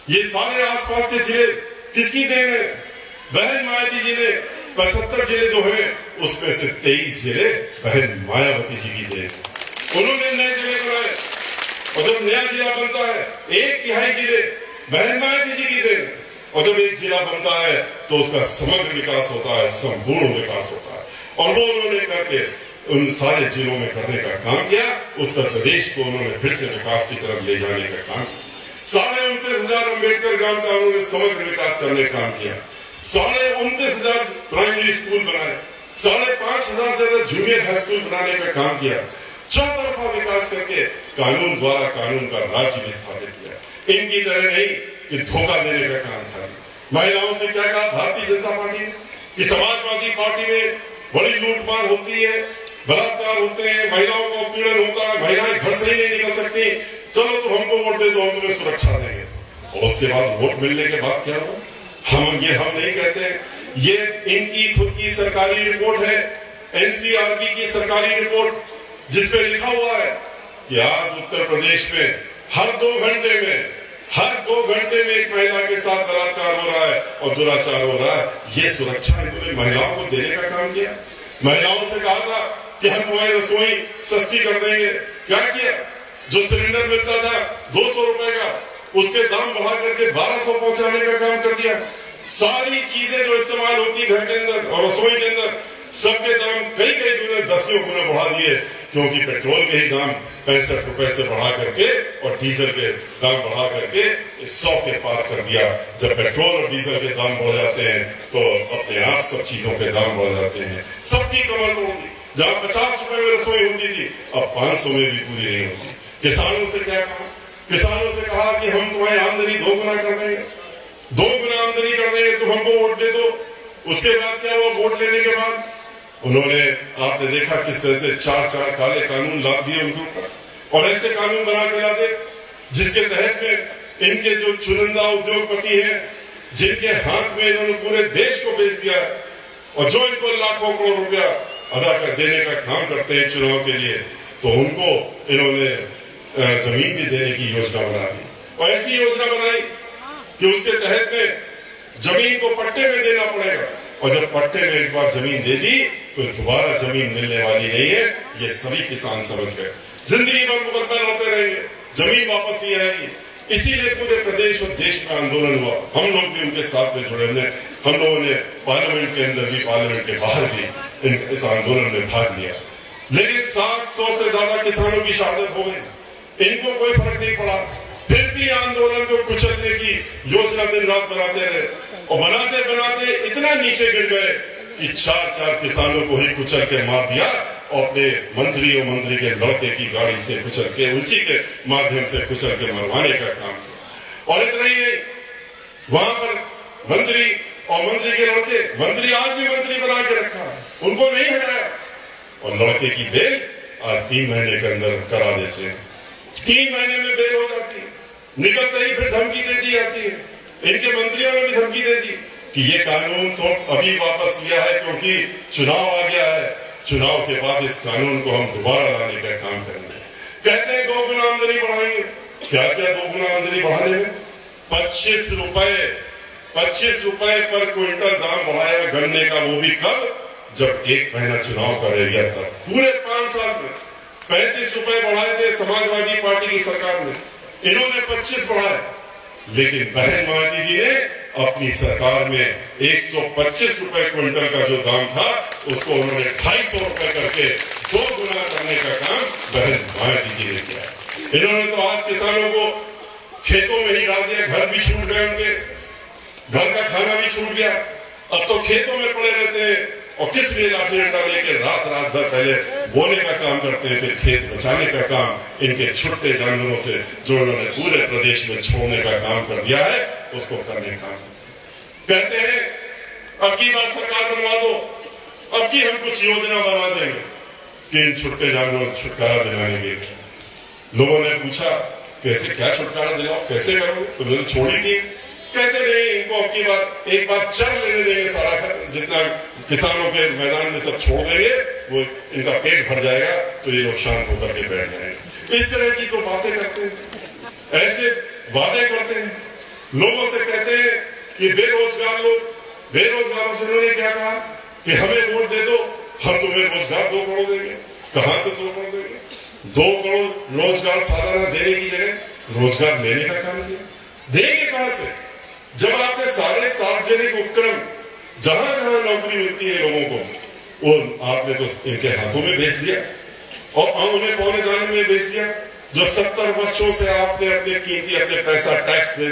ये सारे आसपास के जिले किसकी देन है? बहन मायावती जी ने 75 जिले जो हैं उसमें से 23 जिले बहन मायावती जी की देन है। उन्होंने नए जिले बनाए, और जब नया जिला बनता है 1/3 जिले बहन मायावती जी की देन, और जब एक जिला बनता है तो उसका समग्र विकास होता है, संपूर्ण विकास होता है, और वो उन्होंने करके उन सारे जिलों में करने का काम किया। उत्तर प्रदेश को उन्होंने फिर से विकास की तरफ ले जाने का काम किया। 29,500 अम्बेडकर ग्राम का उन्होंने समग्र विकास करने का काम किया। 29,500 प्राइमरी स्कूल बनाए, 5,500 से ज्यादा जूनियर हाई स्कूल बनाने का काम किया। चौतरफा विकास करके कानून द्वारा कानून का राज्य भी स्थापित किया। इनकी तरह नहीं कि धोखा देने का काम था। महिलाओं से क्या कहा भारतीय जनता पार्टी ने कि समाजवादी पार्टी में बड़ी लूटमार होती है, बलात्कार होते हैं, महिलाओं का उत्पीड़न होता है, महिलाएं घर से ही नहीं निकल सकती, चलो तुम हमको वोट दे दो, हम तुम्हें सुरक्षा देंगे। और उसके बाद वोट मिलने के बाद क्या हुआ? हम नहीं कहते, ये इनकी खुद की सरकारी रिपोर्ट है, एनसीआरबी की सरकारी रिपोर्ट, जिसपे लिखा हुआ है कि आज उत्तर प्रदेश में हर 2 घंटे में एक महिला के साथ बलात्कार हो रहा है और दुराचार हो रहा है। ये सुरक्षा इन्होंने महिलाओं को देने का काम किया। महिलाओं से कहा था कि हम तुम्हारी रसोई सस्ती कर देंगे, क्या किया? जो सिलेंडर मिलता था 200 रुपए का, उसके दाम बढ़ा करके 1200 पहुंचाने का काम कर दिया। सारी चीजें जो इस्तेमाल होती घर के अंदर और रसोई के अंदर, सबके दाम कई गुना 10 गुना बढ़ा दिए, क्योंकि पेट्रोल के ही दाम 65 रुपए से बढ़ा करके और डीजल के दाम बढ़ा करके 100 के पार कर दिया। जब पेट्रोल और डीजल के दाम बढ़ जाते हैं तो अपने आप सब चीजों के दाम बढ़ जाते हैं। सबकी कमर तोड़ती, जहां 50 रुपए में रसोई होती थी अब 500 में भी पूरी नहीं होती। किसानों से क्या कहा? किसानों से कहा कि हम तुम्हारी आमदनी 2 गुना कर देंगे, 2 गुना आमदनी कर देंगे, तुम हमको वोट दे दो। उसके बाद क्या हुआ? वोट लेने के बाद उन्होंने, आपने देखा किस तरह से 4 काले कानून ला दिए उनके ऊपर, और ऐसे कानून बना के ला दे जिसके तहत में इनके जो चुनिंदा उद्योगपति हैं, जिनके हाथ में इन्होंने पूरे देश को बेच दिया, और जो इनको लाखों करोड़ रुपया अदा कर देने का काम करते हैं चुनाव के लिए, तो उनको इन्होंने जमीन भी देने की योजना बना दी। और ऐसी योजना बनाई कि उसके तहत में जमीन को पट्टे में देना पड़ेगा, और जब पट्टे में एक बार जमीन दे दी तो दोबारा जमीन मिलने वाली नहीं है। ये सभी किसान समझ गए, जिंदगी भर मुकदमा लड़ते रहेंगे, जमीन वापस नहीं आएगी। इसीलिए पूरे प्रदेश और देश में आंदोलन हुआ। हम लोग भी उनके साथ में जुड़े हुए, हम लोगों ने पार्लियामेंट के अंदर भी, पार्लियामेंट के बाहर भी इस आंदोलन में भाग लिया। लेकिन 700 से ज्यादा किसानों की शहादत हो गई, इनको कोई फर्क नहीं पड़ा। फिर भी आंदोलन को कुचलने की योजना दिन रात बनाते रहे, और बनाते बनाते इतना नीचे गिर गए कि 4 किसानों को ही कुचल के मार दिया, और अपने मंत्री के लड़के की गाड़ी से कुचल के, उसी के माध्यम से कुचल के मरवाने का काम किया। और इतना ही नहीं, वहां पर मंत्री और मंत्री के लड़के, मंत्री आज भी मंत्री बना के रखा है, उनको नहीं हटाया, और लड़के की बेल आज 3 महीने के अंदर करा देते हैं। 3 महीने में बेल हो जाती है, निकलते ही फिर धमकी दे दी जाती है। इनके मंत्रियों ने भी धमकी दे दी कि ये कानून तो अभी वापस लिया है क्योंकि चुनाव आ गया है, चुनाव के बाद इस कानून को हम दोबारा लाने का काम करेंगे। कहते हैं 2 गुना आमदनी बढ़ाएंगे। क्या क्या 2 गुना आमदनी बढ़ाने में? 25 रुपए पर क्विंटल दाम बढ़ाया गन्ने का, वो भी कब? जब 1 महीना चुनाव का रह गया था। पूरे 5 साल में 35 रुपए बढ़ाए थे समाजवादी पार्टी की सरकार ने, इन्होंने 25 बढ़ाए। लेकिन बहन मायावती जी ने अपनी सरकार में 125 रुपए क्विंटल का जो दाम था उसको उन्होंने 250 रुपए करके 2 गुना करने का काम बहन मायावती जी ने किया। इन्होंने तो आज किसानों को खेतों में ही डाल दिया, घर भी छूट गए, उनके घर का खाना भी छूट गया। अब तो खेतों में पड़े रहते हैं और किस लिए लाठी डंडा लेकर रात भर पहले बोने का काम करते हैं, फिर खेत बचाने का काम इनके छुट्टे जानवरों से जो इन्होंने पूरे प्रदेश में छोड़ने का काम कर दिया है उसको करने का। कहते हैं अब की बार सरकार बनवा दो, अब की हम कुछ योजना बना देंगे कि इन छुट्टे जानवरों से छुटकारा दिलाने के लिए। लोगों ने पूछा कैसे, क्या छुटकारा दिलाओ, कैसे करोगे? तो मैंने छोड़ी थी। कहते नहीं, इनको अब की बार एक बार चर लेने देंगे, सारा जितना किसानों के मैदान में सब छोड़ देंगे, वो इनका पेट भर जाएगा तो ये लोग शांत होकर के बैठ जाएंगे। इस तरह की तो बातें करते हैं, ऐसे वादे करते हैं, लोगों से कहते हैं कि बेरोजगार लोग, बेरोजगारों से उन्होंने क्या कहा कि हमें वोट दे दो, हम तुम्हें रोजगार 2 करोड़ देंगे। कहां से 2 करोड़ देंगे? 2 करोड़ रोजगार सालाना देने की जगह रोजगार लेने का काम किया। देंगे कहां से जब आपने सारे सार्वजनिक उपक्रम जहां जहां नौकरी मिलती है लोगों को, वो आपने तो इनके हाथों में बेच दिया और उन्हें पौने दाने में बेच दिया। जो 70 वर्षों से आपने अपने कीमती अपने पैसा टैक्स दे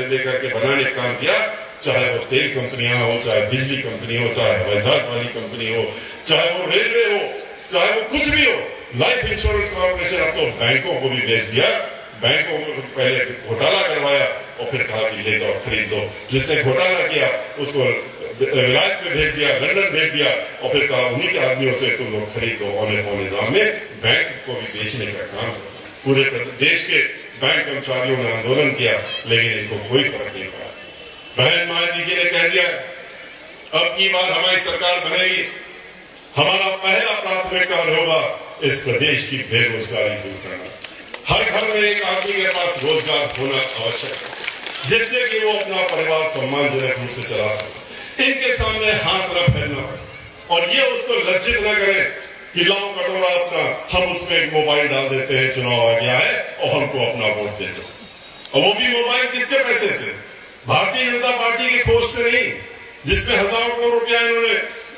दे करके बनाने का काम किया, चाहे वो तेल कंपनियां हो, चाहे बिजली कंपनी हो, चाहे हवाई जहाज वाली कंपनी हो, चाहे वो रेलवे हो, चाहे वो कुछ भी हो, लाइफ इंश्योरेंस कॉर्पोरेशन, अब तो बैंकों को भी बेच दिया। बैंकों को पहले घोटाला करवाया और फिर कहा कि ले जाओ खरीद लो। जिसने घोटाला किया उसको विलायत में भेज दिया, लंदन भेज दिया और फिर कहा उन्हीं के आदमियों से तुम लोग खरीद लो औने पौने दाम में। बैंक को भी बेचने का काम पूरे देश के बैंक कर्मचारियों ने आंदोलन किया, लेकिन इनको कोई फर्क नहीं पड़ा। बहन मायावती जी ने कह दिया अब की बार हमारी सरकार बनेगी, हमारा पहला प्राथमिकता होगा इस प्रदेश की बेरोजगारी दूर करना। हर घर में एक आदमी के पास रोजगार होना आवश्यक है, जिससे कि वो अपना परिवार सम्मानजनक रूप से चला सके। इनके सामने हाथ न फैलना और ये उसको लज्जित न करें कि लाओ कटोरा अपना, हम उसमें मोबाइल डाल देते हैं, चुनाव आ गया है और हमको अपना वोट दे दो। और वो भी मोबाइल किसके पैसे से? भारतीय जनता पार्टी की खोज से नहीं, जिसमें हजारों करोड़ रुपया इन्होंने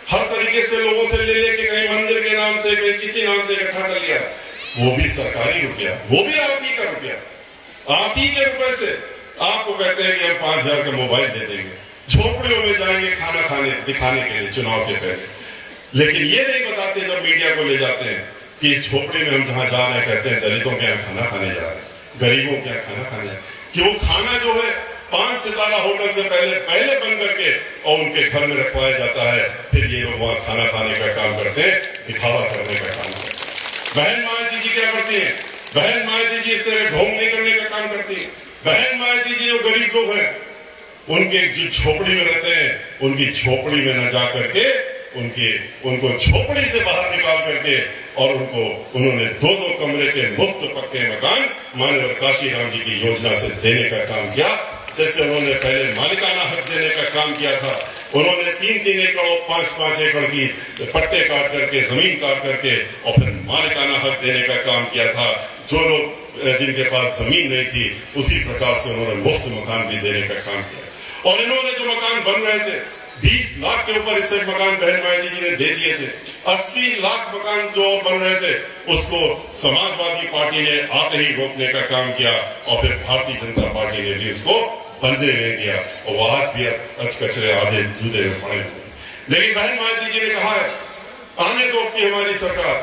हर तरीके से लोगों से ले लेके कहीं मंदिर के नाम से, कहीं किसी नाम से इकट्ठा कर लिया। वो भी सरकारी रुपया, वो भी आप ही का रुपया, आप ही के रुपए से आपको कहते हैं कि हम 5000 का मोबाइल दे देंगे, झोपड़ियों में जाएंगे खाना खाने दिखाने के लिए चुनाव के पहले। लेकिन ये नहीं बताते जब मीडिया को ले जाते हैं कि इस झोपड़ी में हम जहां जा रहे हैं, कहते हैं दलितों के यहाँ खाना खाने जा रहे हैं, गरीबों के यहाँ खाना खाने जा रहे हैं, कि वो खाना जो है 5 सितारा होटल से पहले बंद करके और उनके घर में रखवाया जाता है, फिर ये लोग वहां खाना खाने का काम करते हैं, दिखावा करने का काम करते हैं। बहन मायावती जी क्या करती है? बहन मायावती जी इस तरह ढोंग नहीं करने का काम करती है। बहन मायावती जी जो गरीब लोग हैं उनके जो झोपड़ी में रहते हैं, उनकी झोपड़ी में न जा करके उनको झोपड़ी से बाहर निकाल करके और उन्होंने 2-2 कमरे के मुफ्त पक्के मकान मानवर काशीराम जी की योजना से देने का काम किया। जैसे उन्होंने पहले मालिकाना हक देने का काम किया था, उन्होंने 3-3 एकड़ और 5-5 एकड़ की पट्टे काट करके, जमीन काट करके और फिर मालिकाना हक देने का काम किया था। जो लोग जिनके पास जमीन नहीं थी उसी प्रकार से उन्होंने मुफ्त मकान भी देने का काम किया। और इन्होंने जो मकान बन रहे थे 20 लाख के ऊपर इससे मकान बहन मायावती जी ने दे दिए थे। 80 लाख मकान जो बन रहे थे उसको समाजवादी पार्टी ने आते ही रोकने का काम किया और फिर भारतीय जनता पार्टी ने भी उसको बनने नहीं दिया और वो आज भी अचकचरे आधे जूते में पड़े हुए। लेकिन बहन मायावती जी ने कहा है आने दो कि हमारी सरकार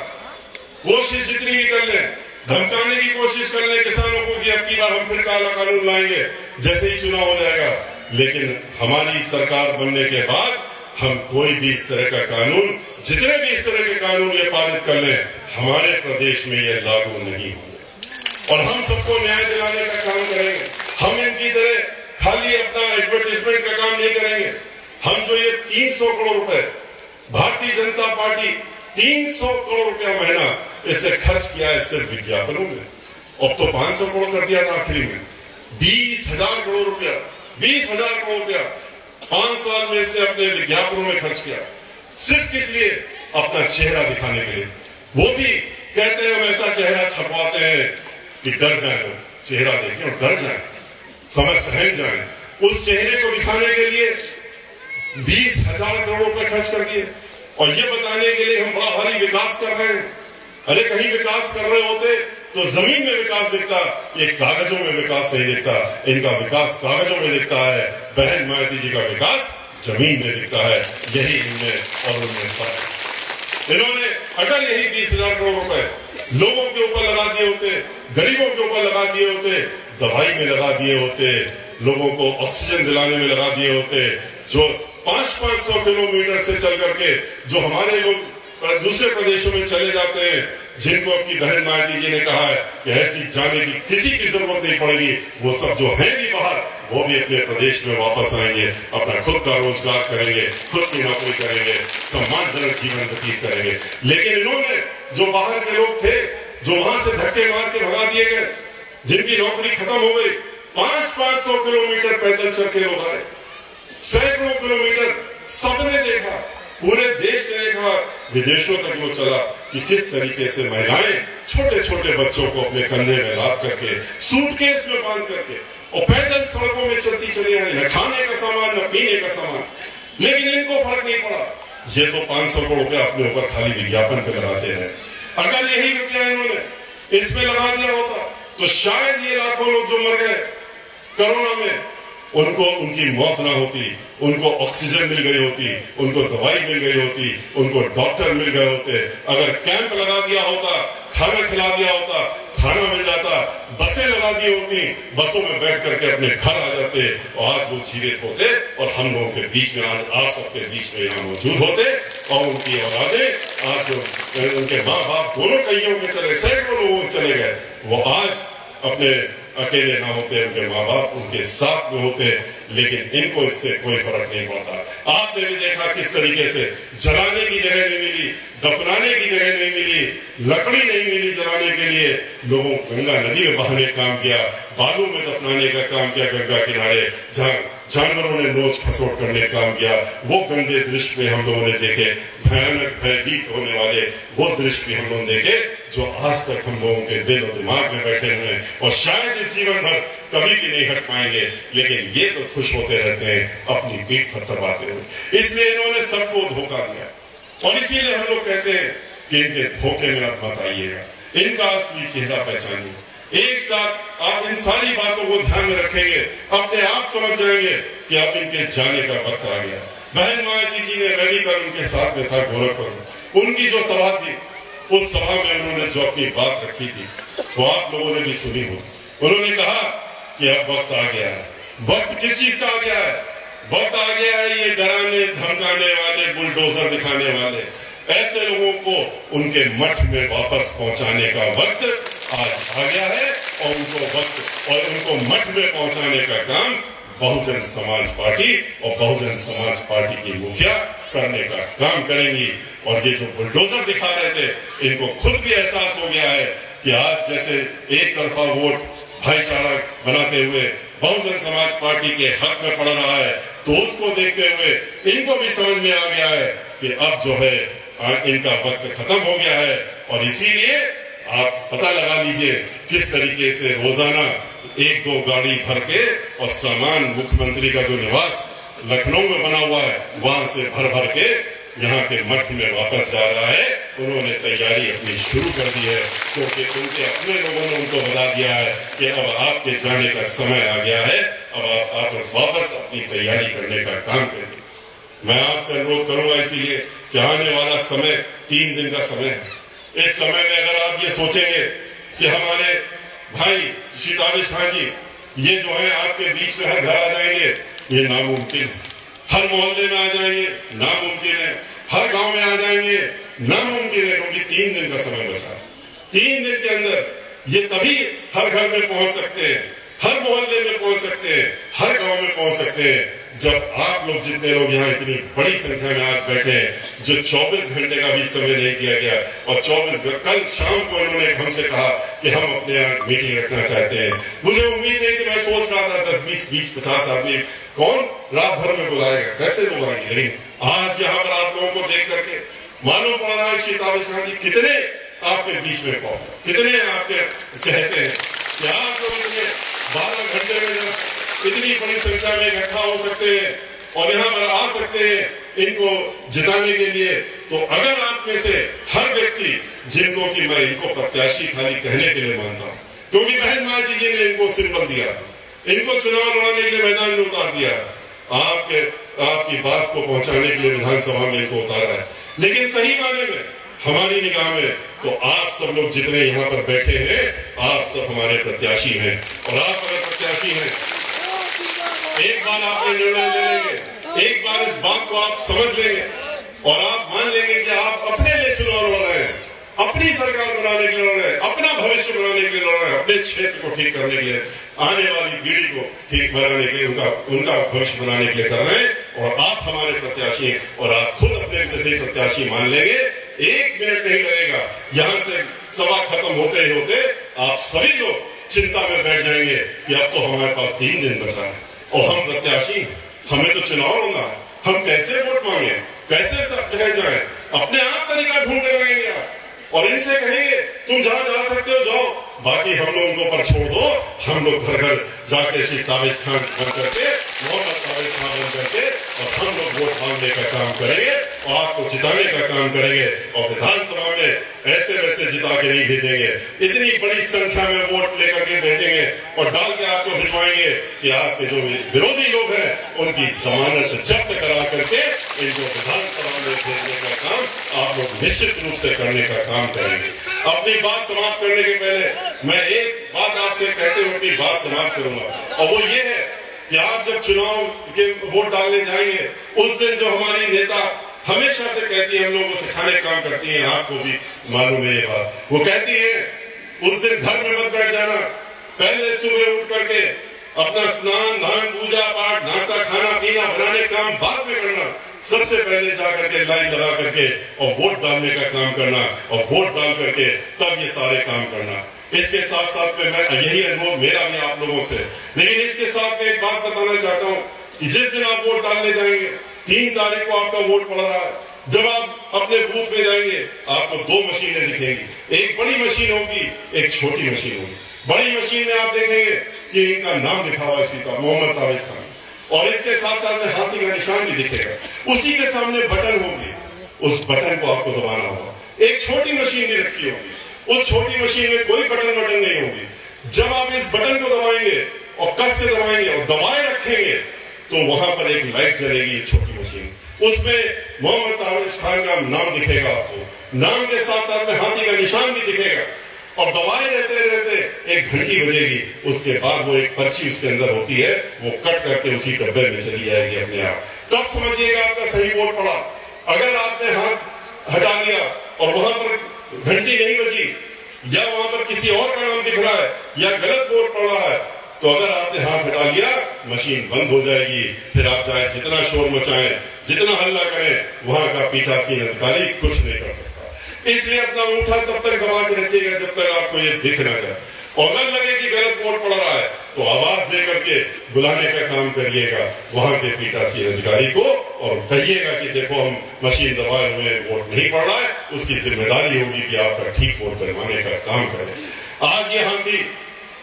कोशिश जितनी भी कर ले, धमकाने की कोशिश कर ले किसानों को कि अब की बार हम फिर काला कानून लाएंगे जैसे ही चुनाव हो जाएगा। लेकिन हमारी सरकार बनने के बाद हम कोई भी इस तरह का कानून, जितने भी इस तरह के कानून ये पारित कर लें, हमारे प्रदेश में ये लागू नहीं होंगे। और हम सबको न्याय दिलाने का काम करेंगे। हम इनकी तरह खाली अपना एडवर्टाइजमेंट का काम नहीं करेंगे। हम जो ये 300 करोड़ रुपए भारतीय जनता पार्टी 300 करोड़ रुपया महीना इसने खर्च किया है सिर्फ विज्ञापनों में। अब तो 500 करोड़ कर दिया था आखिरी में। 20,000 करोड़ रुपया, 20,000 करोड़ रुपया 5 साल में इसने अपने विज्ञापनों में खर्च किया, सिर्फ किस लिए? अपना चेहरा दिखाने के लिए। वो भी कहते हैं हम ऐसा चेहरा छपवाते हैं कि डर जाए लोग, चेहरा देखें और डर जाए, समझ सहम जाए। उस चेहरे को दिखाने के लिए 20,000 करोड़ रुपए खर्च कर दिए और ये बताने के लिए हम बड़ा भारी विकास कर रहे हैं। अरे कहीं विकास कर रहे होते तो जमीन में विकास दिखता, ये कागजों में विकास नहीं दिखता। इनका विकास कागजों में दिखता है, बहन मायावती जी का विकास जमीन में दिखता है। यही इनमें और उनमें फर्क है। इन्होंने अगर यही 20,000 करोड़ रुपए लोगों के ऊपर लगा दिए होते, गरीबों के ऊपर लगा दिए होते, दवाई में लगा दिए होते, लोगों को ऑक्सीजन दिलाने में लगा दिए होते, जो 500-500 किलोमीटर से चल करके जो हमारे लोग दूसरे प्रदेशों में चले जाते हैं, जिनको अपनी बहन मायावती जी ने कहा है कि ऐसी जाने की किसी की जरूरत नहीं पड़ेगी, वो सब जो हैं भी बाहर, वो भी अपने प्रदेश में वापस आएंगे, अपना खुद का रोजगार करेंगे, खुद की नौकरी करेंगे, सम्मानजनक जीवन व्यतीत करेंगे। लेकिन इन्होंने जो बाहर के लोग थे, जो वहां से धक्के मार के भगा दिए गए, जिनकी नौकरी खत्म हो गई, 500-500 किलोमीटर पैदल चल के लोग आए, सैकड़ों किलोमीटर सबने देखा, पूरे देश ने देखा, विदेशों तक वो चला कि किस तरीके से महिलाएं छोटे छोटे बच्चों को अपने कंधे में लाद करके, सूटकेस में बांध करके और पैदल सड़कों में चलती चली आई, न खाने का सामान न पीने का सामान। लेकिन इनको फर्क नहीं पड़ा। ये तो 500 करोड़ रुपया अपने ऊपर खाली विज्ञापन पे लगाते हैं। अगर यही रुपया इन्होंने इसमें लगा दिया होता तो शायद ये लाखों लोग जो मर गए कोरोना में, उनको उनकी मौत ना होती, उनको ऑक्सीजन मिल गई होती, उनको दवाई मिल गई होती, उनको डॉक्टर मिल गए होते। अगर कैंप लगा दिया होता, खाना खिला दिया होता, खाना मिल जाता, बसें लगा दी होती, बसों में बैठ करके अपने घर आ जाते और आज वो जीवित होते और हम लोगों के बीच में, आज आप सबके बीच में यहाँ मौजूद होते और उनकी औलादें आज जो उनके माँ बाप दोनों कईयों में चले, सैकड़ों लोग चले गए, वो आज अपने अकेले ना होते, उनके माँ बाप उनके साथ में होते। लेकिन इनको इससे कोई फर्क नहीं पड़ता। आपने भी देखा किस तरीके से जलाने की जगह नहीं मिली, दफनाने की जगह नहीं मिली, लकड़ी नहीं मिली जलाने के लिए, लोगों को गंगा नदी में बहाने काम किया, बालू में दफनाने का काम किया गंगा किनारे, जहाँ जानवरों ने नोच खसोट करने का काम किया। वो गंदे दृश्य में हम लोगों ने देखे, भयानक भयभीत होने वाले वो दृश्य भी हम लोग देखे, जो आज तक हम लोगों के दिल और दिमाग में बैठे हुए हैं और शायद इस जीवन भर कभी भी नहीं हट पाएंगे। लेकिन ये तो खुश होते रहते हैं अपनी पीठ थपथपाते हुए। इसलिए इन्होंने सबको धोखा दिया और इसीलिए हम लोग कहते हैं कि इनके धोखे में आप मत आइएगा, इनका असली चेहरा पहचानिए। एक साथ आप इन सारी बातों को ध्यान में रखेंगे, अपने आप समझ जाएंगे कि अब इनके जाने का वक्त आ गया। बहन मायावती जी ने, मैं भी कर उनके साथ में था गोरखपुर में, उनकी जो सभा थी, उस सभा में उन्होंने जो अपनी बात रखी थी वो आप लोगों ने भी सुनी होगी। उन्होंने कहा कि अब वक्त आ गया है। वक्त किस चीज का आ गया है? वक्त आ गया है ये डराने धमकाने वाले, बुलडोजर दिखाने वाले ऐसे लोगों को उनके मठ में वापस पहुंचाने का वक्त आज आ गया है और उनको मठ में पहुंचाने का काम बहुजन समाज पार्टी और बहुजन समाज पार्टी की मुखिया करने का काम करेंगी। और ये जो बुलडोजर दिखा रहे थे, इनको खुद भी एहसास हो गया है कि आज जैसे एक तरफा वोट भाईचारा बनाते हुए बहुजन समाज पार्टी के हक में पड़ रहा है, तो उसको देखते हुए इनको भी समझ में आ गया है कि अब जो है इनका वक्त खत्म हो गया है। और इसीलिए आप पता लगा लीजिए किस तरीके से रोजाना 1-2 गाड़ी भर के और सामान मुख्यमंत्री का जो निवास लखनऊ में बना हुआ है वहां से भर के यहाँ के मठ में वापस जा रहा है। उन्होंने तैयारी अपनी शुरू कर दी है, क्योंकि उनके अपने लोगों ने उनको बता दिया है कि अब आपके जाने का समय आ गया है, अब आप वापस अपनी तैयारी करने का काम करेंगे। मैं आपसे अनुरोध करूंगा इसीलिए कि आने वाला समय 3 दिन का समय है। इस समय में अगर आप ये सोचेंगे कि हमारे भाई श्री ताबिश खान जी ये जो है आपके बीच में हर घर आ जाएंगे ये नामुमकिन है। हर मोहल्ले में आ जाएंगे, नामुमकिन है। हर गांव में आ जाएंगे, नामुमकिन है, क्योंकि 3 दिन का समय बचा है। 3 दिन के अंदर ये तभी हर घर में पहुंच सकते हैं, हर मोहल्ले में पहुंच सकते हैं, हर गांव में पहुंच सकते हैं, जब आप लोग जितने लोग यहाँ इतनी बड़ी संख्या में आज बैठे हैं, जो 24 घंटे का भी समय नहीं दिया गया, और 24 कल शाम को इन्होंने हमसे कहा कि हम अपने यहाँ मीटिंग रखना चाहते हैं। मुझे उम्मीद है कि मैं सोच रहा था 10, 20, 50 आदमी कौन रात भर में बुलाएगा, कैसे लोग आएंगे, लेकिन आज यहाँ पर आप लोगों को देख करके मालूम पड़ रहा है श्री ताबिश खान जी कितने आपके बीच में पहुंचे, कितने आपके चाहते हैं कि आप लोग 12 घंटे में इतनी बड़ी संख्या में इकट्ठा हो सकते हैं और यहाँ पर आ सकते हैं इनको जिताने के लिए। तो अगर आप में से हर व्यक्ति, जिनको कि मैं इनको प्रत्याशी खाली कहने के लिए मानता हूँ, क्योंकि बहन माता जी ने इनको सिंबल दिया, इनको चुनाव लड़ाने के लिए मैदान में उतार दिया, आपकी बात को पहुंचाने के लिए विधानसभा में इनको उतारा है। लेकिन सही मायने में हमारी निगाह में तो आप सब लोग जितने यहाँ पर बैठे हैं, आप सब हमारे प्रत्याशी हैं, और आप अगर प्रत्याशी हैं, एक बार आप ये निर्णय ले लेंगे, एक बार इस बात को आप समझ लेंगे और आप मान लेंगे कि आप अपने लिए चुनाव लड़ रहे हैं, अपनी सरकार बनाने के लिए लड़ रहे हैं, अपना भविष्य बनाने के लिए लड़ रहे हैं, अपने क्षेत्र को ठीक करने के लिए, आने वाली पीढ़ी को ठीक बनाने के लिए, उनका भविष्य बनाने के लिए कर रहे हैं, और आप हमारे प्रत्याशी हैं, और आप खुद अपने जैसे प्रत्याशी मान लेंगे। 1 मिनट नहीं लगेगा, यहाँ से सभा खत्म होते ही होते आप सभी लोग चिंता में बैठ जाएंगे कि अब तो हमारे पास 3 दिन बचा है और हम प्रत्याशी, हमें तो चुनाव लड़ना है, हम कैसे वोट मांगे, कैसे सब जगह जाए, अपने आप तरीका ढूंढने लगेंगे आप, और इनसे कहेंगे तुम जहां जा सकते हो जाओ, बाकी हम लोगों को पर छोड़ दो। हम लोग घर घर जाके श्री ताबिश खान बन करके, मोहम्मद ताबिश खान बन करके, और हम लोग वोट मांगने का काम करेंगे और आपको जिताने का काम करेंगे, और विधानसभा में ऐसे वैसे जिता के नहीं भेजेंगे, इतनी बड़ी संख्या में वोट लेकर के भेजेंगे और डाल के आपको भिजवाएंगे कि आपके जो विरोधी लोग हैं उनकी जमानत जब्त करा करके इनको विधानसभा में भेजने का काम आप लोग निश्चित रूप से करने का काम करेंगे। अपनी बात समाप्त करने के पहले मैं एक बात आपसे कहते हुए अपनी बात समाप्त करूंगा, और वो ये है कि आप जब चुनाव के वोट डालने जाएंगे, उस दिन जो हमारी नेता हमेशा से कहती है, हम लोगों को सिखाने का काम करती है, आपको भी मालूम है ये बात, वो कहती है उस दिन घर में मत बैठ जाना, पहले सुबह उठ करके अपना स्नान धान पूजा पाठ नाश्ता खाना पीना बनाने का काम बाद में करना, सबसे पहले जाकर के लाइन लगा करके और वोट डालने का काम करना, और वोट डाल करके तब ये सारे काम करना। इसके साथ साथ में मैं यही अनुभव मेरा भी आप लोगों से, लेकिन इसके साथ में एक बात बताना चाहता हूँ कि जिस दिन आप वोट डालने जाएंगे, 3 तारीख को आपका वोट पड़ रहा है, जब आप अपने बूथ में जाएंगे आपको 2 मशीनें दिखेंगी, एक बड़ी मशीन होगी, एक छोटी मशीन होगी। बड़ी मशीन में आप देखेंगे कि इनका नाम लिखा हुआ है मोहम्मद ताबिश खान, और इसके साथ साथ में हाथी का निशान भी दिखेगा, उसी के सामने बटन होगी, उस बटन को आपको दबाना होगा। एक छोटी मशीन भी रखी होगी, उस छोटी मशीन में कोई बटन नहीं होगी। जब आप इस बटन को दबाएंगे और कस के दबाएंगे और दबाए रखेंगे तो वहां पर एक लाइट जलेगी, छोटी मशीन, उसमें मोहम्मद ताबिश खान का नाम दिखेगा आपको, नाम के साथ साथ में हाथी का निशान भी दिखेगा, और दबाए रहते रहते एक घंटी बजेगी, उसके बाद वो एक पर्ची उसके अंदर होती है, वो कट करके उसी डब्बे में चली जाएगी अपने आप। तब समझिएगा आपका सही वोट पड़ा। अगर आपने हाथ हटा लिया और वहां पर घंटी नहीं बजी, या वहां पर किसी और का नाम दिख रहा है, या गलत वोट पड़ रहा है, तो अगर आपने हाथ हटा लिया मशीन बंद हो जाएगी, फिर आप चाहे जितना शोर मचाएं, जितना हल्ला करें, वहां का पीठासीन अधिकारी कुछ नहीं कर सकता। इसलिए अपना अंगूठा तब तक दबा के रखिएगा जब तक आपको ये दिख ना जाए, और अगर लगे कि गलत वोट पड़ रहा है तो आवाज दे करके बुलाने का काम करिएगा वहां के पीठासीन अधिकारी को, और कहिएगा कि देखो हम मशीन दबाए हुए वोट नहीं पड़ रहा है, उसकी जिम्मेदारी होगी कि आपका ठीक वोट करवाने का काम करें। आज यहाँ की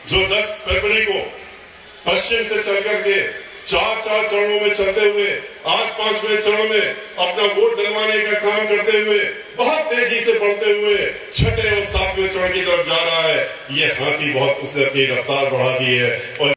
जो 10 फरवरी को पश्चिम से चल करके 4 चरणों में चलते हुए आज 5वें चरण में अपना वोट डलवाने का काम करते हुए बहुत तेजी से बढ़ते हुए 6ठे और 7वें चरण की तरफ जा रहा है, ये हाथी बहुत उसने अपनी रफ्तार बढ़ा दी है। और